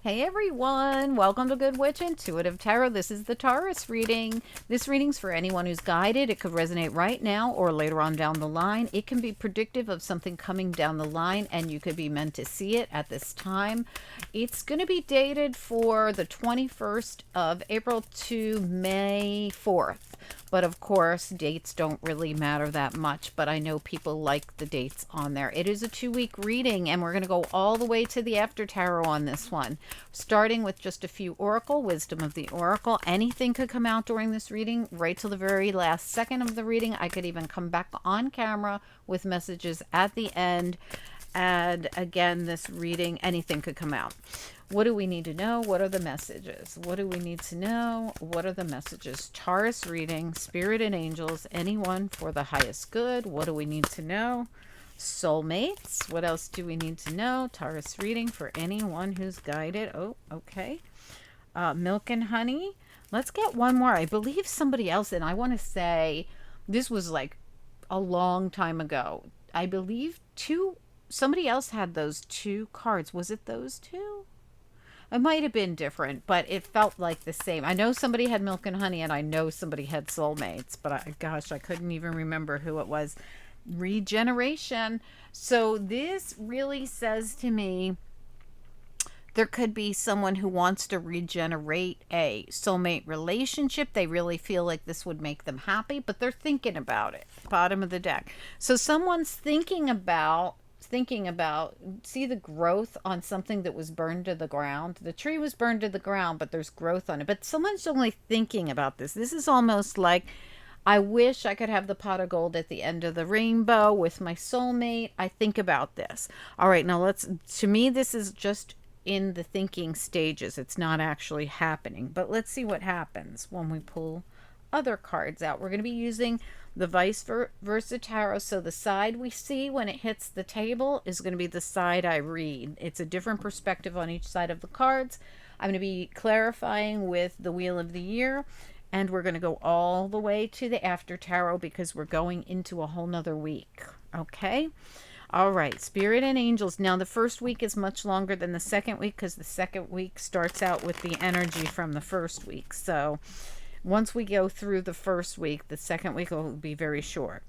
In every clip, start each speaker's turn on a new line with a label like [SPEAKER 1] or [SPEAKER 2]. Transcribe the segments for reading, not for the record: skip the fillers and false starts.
[SPEAKER 1] Hey everyone, welcome to Good Witch Intuitive Tarot. This is the Taurus reading. This reading's for anyone who's guided. It could resonate right now or later on down the line. It can be predictive of something coming down the line and you could be meant to see it at this time. It's going to be dated for the 21st of April to May 4th. But of course, dates don't really matter that much, but I know people like the dates on there. It is a 2-week reading, and we're going to go all the way to the after tarot on this one. Starting with just a few oracle, wisdom of the oracle. Anything could come out during this reading, right till the very last second of the reading. I could even come back on camera with messages at the end. And again, this reading, anything could come out. What do we need to know? What are the messages? What do we need to know? What are the messages? Taurus reading, spirit and angels, anyone for the highest good. What do we need to know? Soulmates. What else do we need to know? Taurus reading for anyone who's guided. Oh, okay. Milk and honey. Let's get one more. I believe somebody else, and I want to say this was like a long time ago. I believe somebody else had those two cards. Was it those two? It might have been different, but it felt like the same. I know somebody had milk and honey, and I know somebody had soulmates, but gosh, I couldn't even remember who it was. Regeneration. So this really says to me, there could be someone who wants to regenerate a soulmate relationship. They really feel like this would make them happy, but they're thinking about it. Bottom of the deck. So someone's thinking about, see the growth on something that was burned to the ground. The tree was burned to the ground, but there's growth on it. But someone's only thinking about this. This is almost like, I wish I could have the pot of gold at the end of the rainbow with my soulmate. I think about this. All right, now to me, this is just in the thinking stages. It's not actually happening, but let's see what happens when we pull other cards out. We're going to be using the vice versa tarot. So the side we see when it hits the table is going to be the side I read. It's a different perspective on each side of the cards. I'm going to be clarifying with the Wheel of the Year, and we're going to go all the way to the after tarot because we're going into a whole nother week. Okay. All right, spirit and angels. Now the first week is much longer than the second week because the second week starts out with the energy from the first week. So once we go through the first week, the second week will be very short.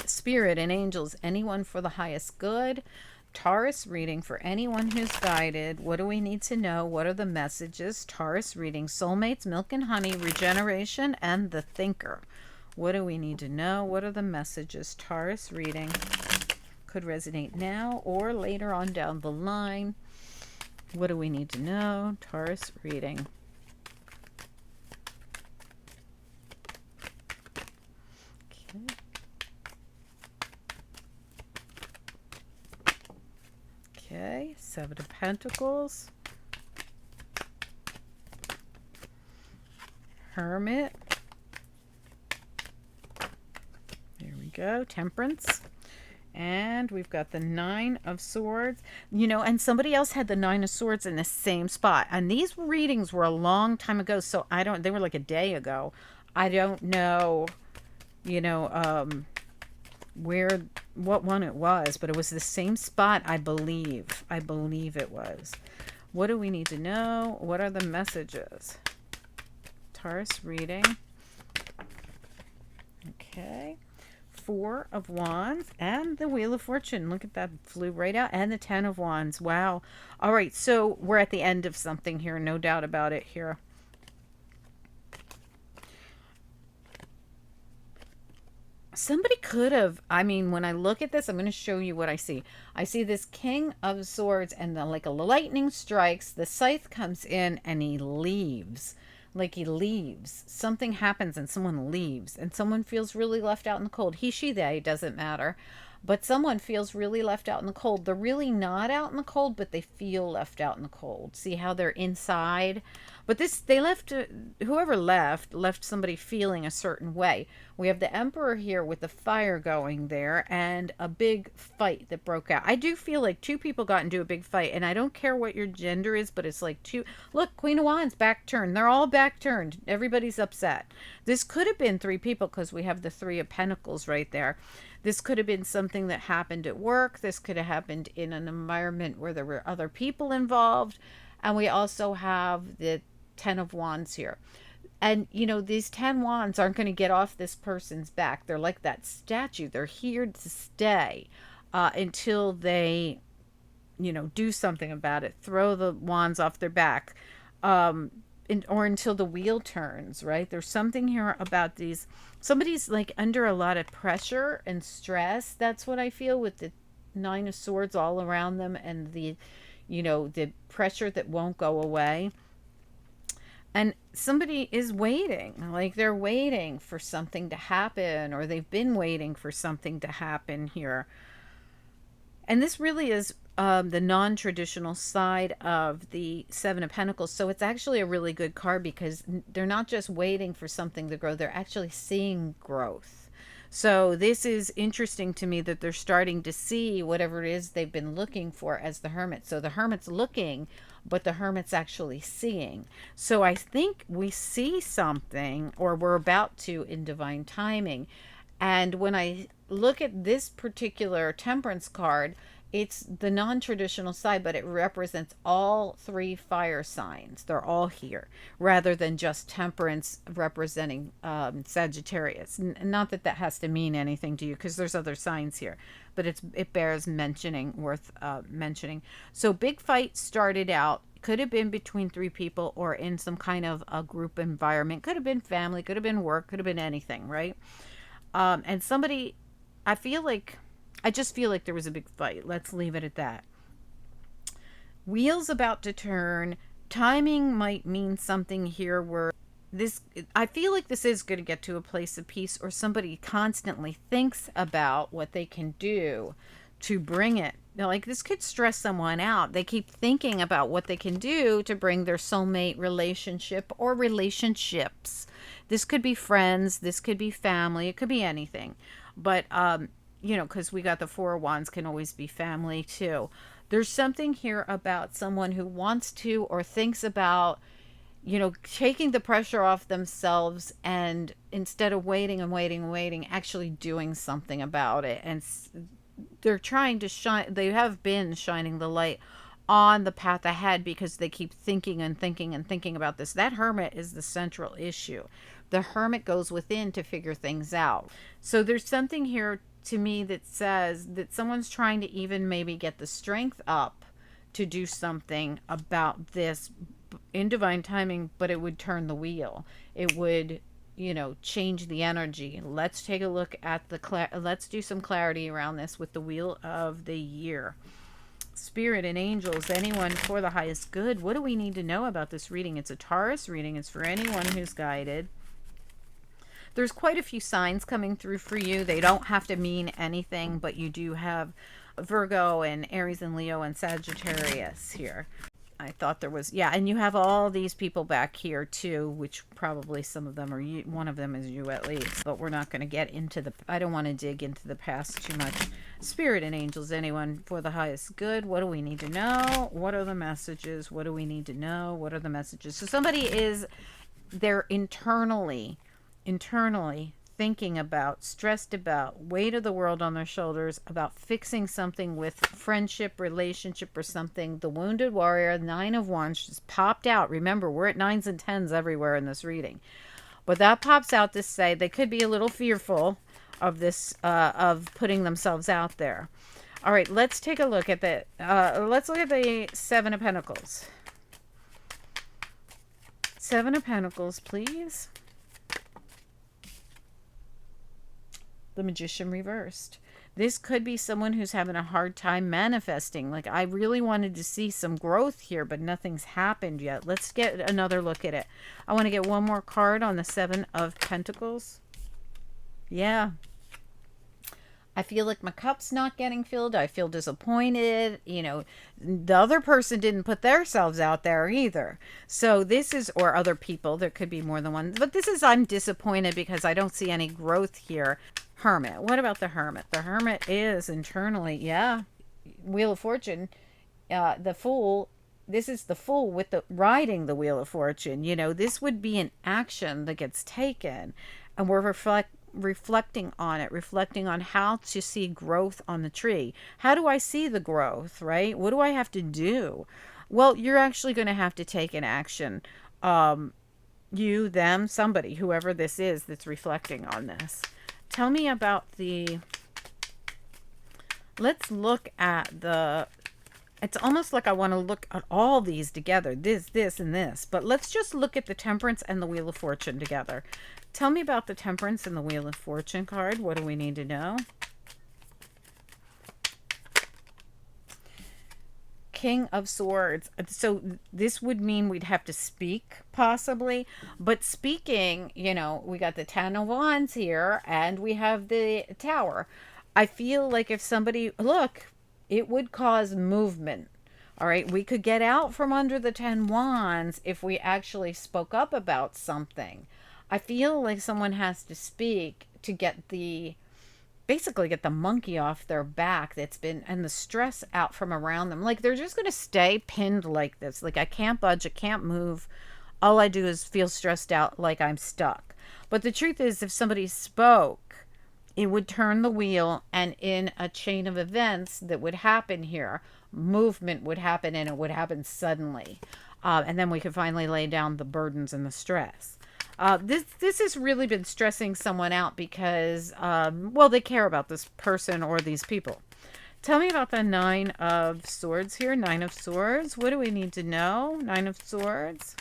[SPEAKER 1] Spirit and angels, anyone for the highest good. Taurus reading for anyone who's guided. What do we need to know? What are the messages? Taurus reading, soulmates, milk and honey, regeneration, and the thinker. What do we need to know? What are the messages? Taurus reading could resonate now or later on down the line. What do we need to know? Taurus reading. Okay, Seven of Pentacles, Hermit, there we go, Temperance, and we've got the Nine of Swords. You know, and somebody else had the Nine of Swords in the same spot, and these readings were a long time ago, so they were like a day ago. I don't know, you know, what one it was, but it was the same spot. I believe it was. What do we need to know? What are the messages? Taurus reading. Okay, Four of Wands and the Wheel of Fortune. Look at that, flew right out. And the Ten of Wands. Wow. All right, so we're at the end of something here, no doubt about it here. Somebody could have, I mean, when I look at this, I'm going to show you what I see. I see this King of Swords, and like a lightning strikes, the scythe comes in, and he leaves. Like he leaves. Something happens, and someone leaves, and someone feels really left out in the cold. He, she, they, doesn't matter. But someone feels really left out in the cold. They're really not out in the cold, but they feel left out in the cold. See how they're inside? But they left, whoever left somebody feeling a certain way. We have the Emperor here with the fire going there and a big fight that broke out. I do feel like two people got into a big fight, and I don't care what your gender is, but it's like two. Look, Queen of Wands, back turned. They're all back turned. Everybody's upset. This could have been three people because we have the Three of Pentacles right there. This could have been something that happened at work. This could have happened in an environment where there were other people involved. And we also have the 10 of Wands here. And, these 10 wands aren't going to get off this person's back. They're like that statue. They're here to stay until they, do something about it. Throw the wands off their back. Or until the wheel turns, right? There's something here about these. Somebody's like under a lot of pressure and stress. That's what I feel with the Nine of Swords all around them, and the pressure that won't go away. And somebody is waiting, like they're waiting for something to happen, or they've been waiting for something to happen here. And this really is the non-traditional side of the Seven of Pentacles. So it's actually a really good card because they're not just waiting for something to grow, they're actually seeing growth. So this is interesting to me that they're starting to see whatever it is they've been looking for as the Hermit. So the Hermit's looking, but the Hermit's actually seeing. So I think we see something, or we're about to, in divine timing. And when I look at this particular Temperance card, it's the non-traditional side, but it represents all three fire signs. They're all here, rather than just Temperance representing Sagittarius. Not that that has to mean anything to you, because there's other signs here, but it bears mentioning, worth mentioning. So big fight started out. Could have been between three people or in some kind of a group environment. Could have been family, could have been work, could have been anything, right? And somebody, I just feel like there was a big fight. Let's leave it at that. Wheels about to turn. Timing might mean something here where I feel like this is going to get to a place of peace, or somebody constantly thinks about what they can do to bring it. Like this could stress someone out. They keep thinking about what they can do to bring their soulmate relationship or relationships. This could be friends, this could be family, it could be anything. But because we got the Four of Wands, can always be family too. There's something here about someone who wants to or thinks about, taking the pressure off themselves, and instead of waiting and waiting and waiting, actually doing something about it. And they're trying to shine, they have been shining the light on the path ahead, because they keep thinking and thinking and thinking about this. That Hermit is the central issue. The Hermit goes within to figure things out. So there's something here to me that says that someone's trying to even maybe get the strength up to do something about this in divine timing, but it would turn the wheel. It would, change the energy. Let's take a look at let's do some clarity around this with the Wheel of the Year. Spirit and angels, anyone for the highest good. What do we need to know about this reading? It's a Taurus reading. It's for anyone who's guided. There's quite a few signs coming through for you. They don't have to mean anything, but you do have Virgo and Aries and Leo and Sagittarius here. I thought there was, yeah, and you have all these people back here too, which probably some of them are you, one of them is you at least, but we're not going to get into I don't want to dig into the past too much. Spirit and angels, anyone for the highest good. What do we need to know? What are the messages? What do we need to know? What are the messages? So somebody they're internally thinking about, stressed about, weight of the world on their shoulders, about fixing something with friendship, relationship, or something. The Wounded Warrior, Nine of Wands, just popped out. Remember, we're at 9s and 10s everywhere in this reading. But that pops out to say they could be a little fearful of this, of putting themselves out there. All right, let's take a look at let's look at the Seven of Pentacles. Seven of Pentacles, please. The Magician reversed. This could be someone who's having a hard time manifesting. Like, I really wanted to see some growth here, but nothing's happened yet. Let's get another look at it. I want to get one more card on the Seven of Pentacles. Yeah. I feel like my cup's not getting filled. I feel disappointed. The other person didn't put themselves out there either. So this is, or other people, there could be more than one. But this is, I'm disappointed because I don't see any growth here. Hermit. What about the Hermit? The Hermit is internally, yeah. Wheel of Fortune. The Fool. This is the Fool with the riding the Wheel of Fortune. This would be an action that gets taken. And we're reflecting on it, reflecting on how to see growth on the tree. How do I see the growth, right? What do I have to do? Well, you're actually going to have to take an action. You, them, somebody, whoever this is that's reflecting on this. Tell me about the... Let's look at the... It's almost like I want to look at all these together. This, and this. But let's just look at the Temperance and the Wheel of Fortune together. Tell me about the Temperance and the Wheel of Fortune card. What do we need to know? King of Swords. So this would mean we'd have to speak, possibly. But speaking, you know, we got the Ten of Wands here, and we have the Tower. I feel like if somebody... Look, it would cause movement. All right, we could get out from under the 10 wands if we actually spoke up about something. I feel like someone has to speak to get the... basically get the monkey off their back that's been, and the stress out from around them. Like they're just going to stay pinned like this. Like I can't budge, I can't move. All I do is feel stressed out, like I'm stuck. But the truth is, if somebody spoke, it would turn the wheel, and in a chain of events that would happen here, movement would happen, and it would happen suddenly. And then we could finally lay down the burdens and the stress. This has really been stressing someone out because, well, they care about this person or these people. Tell me about the Nine of Swords here. Nine of Swords. What do we need to know? Nine of Swords.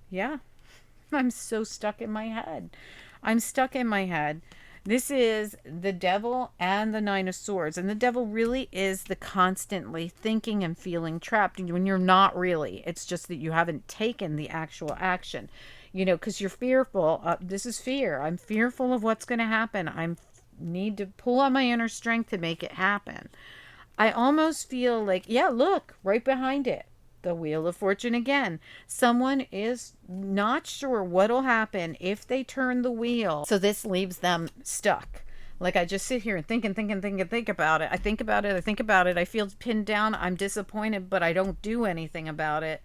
[SPEAKER 1] Yeah. I'm so stuck in my head. I'm stuck in my head. This is the Devil and the Nine of Swords. And the Devil really is the constantly thinking and feeling trapped when you're not really. It's just that you haven't taken the actual action. You know, because you're fearful. This is fear. I'm fearful of what's going to happen. I need to pull on my inner strength to make it happen. I almost feel like, yeah, look, right behind it. The Wheel of Fortune again. Someone is not sure what'll happen if they turn the wheel. So this leaves them stuck. Like I just sit here and think about it. I think about it. I feel pinned down. I'm disappointed, but I don't do anything about it.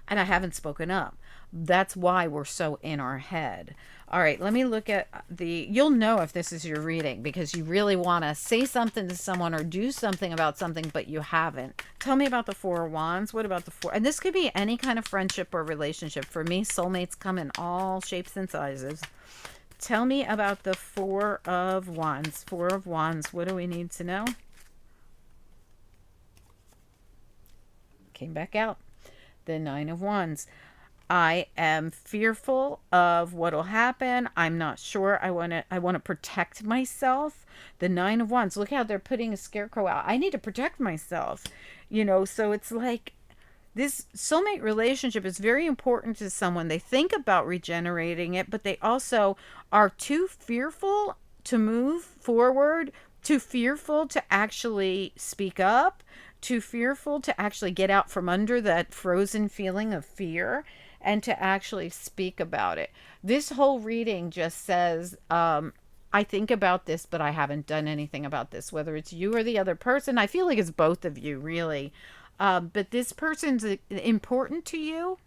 [SPEAKER 1] And I haven't spoken up. That's why we're so in our head. All right, let me look at the... You'll know if this is your reading because you really want to say something to someone or do something about something, but you haven't. Tell me about the Four of Wands. What about the Four? And this could be any kind of friendship or relationship. For me, soulmates come in all shapes and sizes. Tell me about the Four of Wands. Four of Wands. What do we need to know? Came back out. The Nine of Wands. I am fearful of what'll happen. I'm not sure. I want to protect myself. The Nine of Wands. Look how they're putting a scarecrow out. I need to protect myself. You know, so it's like this soulmate relationship is very important to someone. They think about regenerating it, but they also are too fearful to move forward, too fearful to actually speak up, too fearful to actually get out from under that frozen feeling of fear and to actually speak about it. This whole reading just says, I think about this, but I haven't done anything about this. Whether it's you or the other person, I feel like it's both of you, really. But this person's important to you.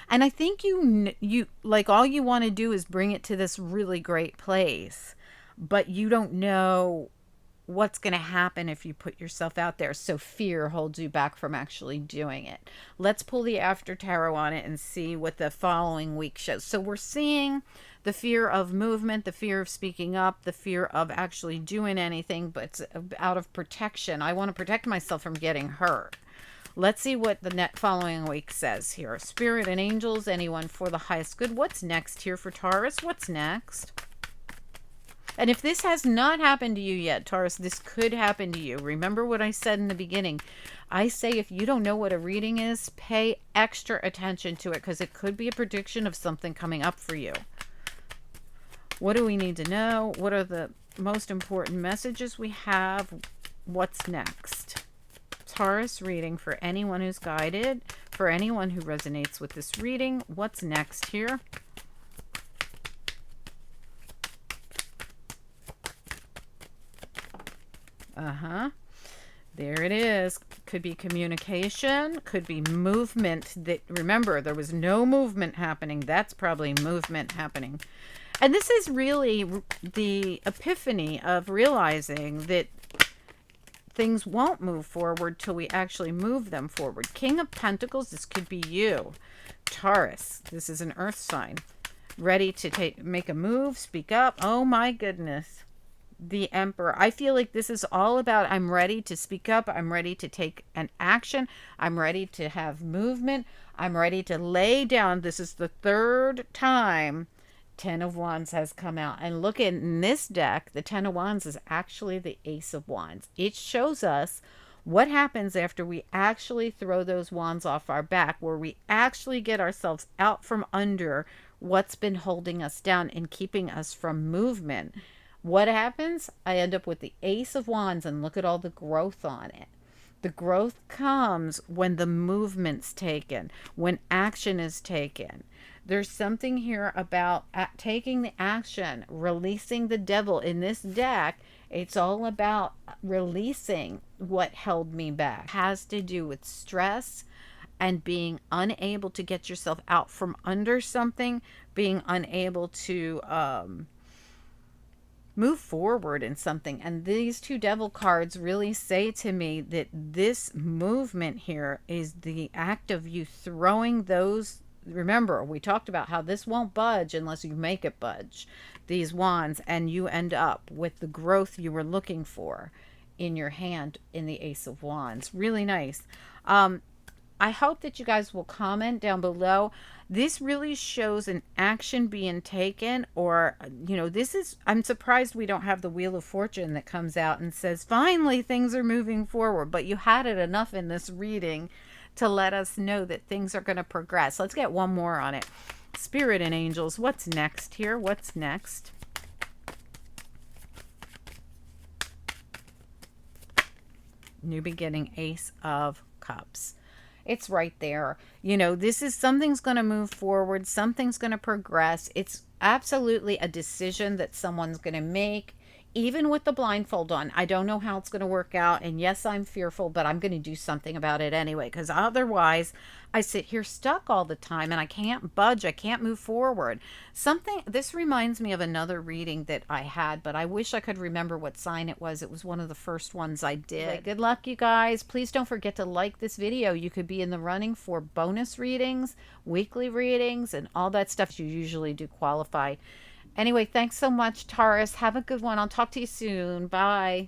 [SPEAKER 1] And I think you like all you want to do is bring it to this really great place. But you don't know what's going to happen if you put yourself out there. So fear holds you back from actually doing it. Let's pull the after tarot on it and see what the following week shows. So we're seeing the fear of movement, the fear of speaking up, the fear of actually doing anything, but it's out of protection. I want to protect myself from getting hurt. Let's see what the following week says here. Spirit and angels, anyone for the highest good. What's next here for Taurus? What's next? And if this has not happened to you yet, Taurus, this could happen to you. Remember what I said in the beginning. I say if you don't know what a reading is, pay extra attention to it because it could be a prediction of something coming up for you. What do we need to know? What are the most important messages we have? What's next? Taurus reading for anyone who's guided, for anyone who resonates with this reading. What's next here? There it is. Could be communication, could be movement. That remember, there was no movement happening. That's probably movement happening. And this is really the epiphany of realizing that things won't move forward till we actually move them forward. King of Pentacles, this could be you. Taurus, this is an earth sign. Ready to make a move, speak up. Oh my goodness. The Emperor. I feel like this is all about I'm ready to speak up. I'm ready to take an action. I'm ready to have movement. I'm ready to lay down. This is the third time Ten of Wands has come out. And look, in this deck, the Ten of Wands is actually the Ace of Wands. It shows us what happens after we actually throw those wands off our back, where we actually get ourselves out from under what's been holding us down and keeping us from movement. What happens? I end up with the Ace of Wands, and look at all the growth on it. The growth comes when the movement's taken, when action is taken. There's something here about taking the action, releasing the devil. In this deck, it's all about releasing what held me back. It has to do with stress and being unable to get yourself out from under something, being unable to move forward in something. And these two devil cards really say to me that this movement here is the act of you throwing those. Remember, we talked about how this won't budge unless you make it budge, these wands, and you end up with the growth you were looking for in your hand in the Ace of Wands. Really nice. I hope that you guys will comment down below. This really shows an action being taken, or, this is, I'm surprised we don't have the Wheel of Fortune that comes out and says, finally, things are moving forward. But you had it enough in this reading to let us know that things are going to progress. Let's get one more on it. Spirit and angels, what's next here? What's next? New beginning, Ace of Cups. It's right there. This is something's going to move forward. Something's going to progress. It's absolutely a decision that someone's going to make, even with the blindfold on. I don't know how it's going to work out. And yes, I'm fearful, but I'm going to do something about it anyway, because otherwise I sit here stuck all the time and I can't budge. I can't move forward. This reminds me of another reading that I had, but I wish I could remember what sign it was. It was one of the first ones I did. Anyway, good luck, you guys. Please don't forget to like this video. You could be in the running for bonus readings, weekly readings, and all that stuff. You usually do qualify. Anyway, thanks so much, Taurus. Have a good one. I'll talk to you soon. Bye.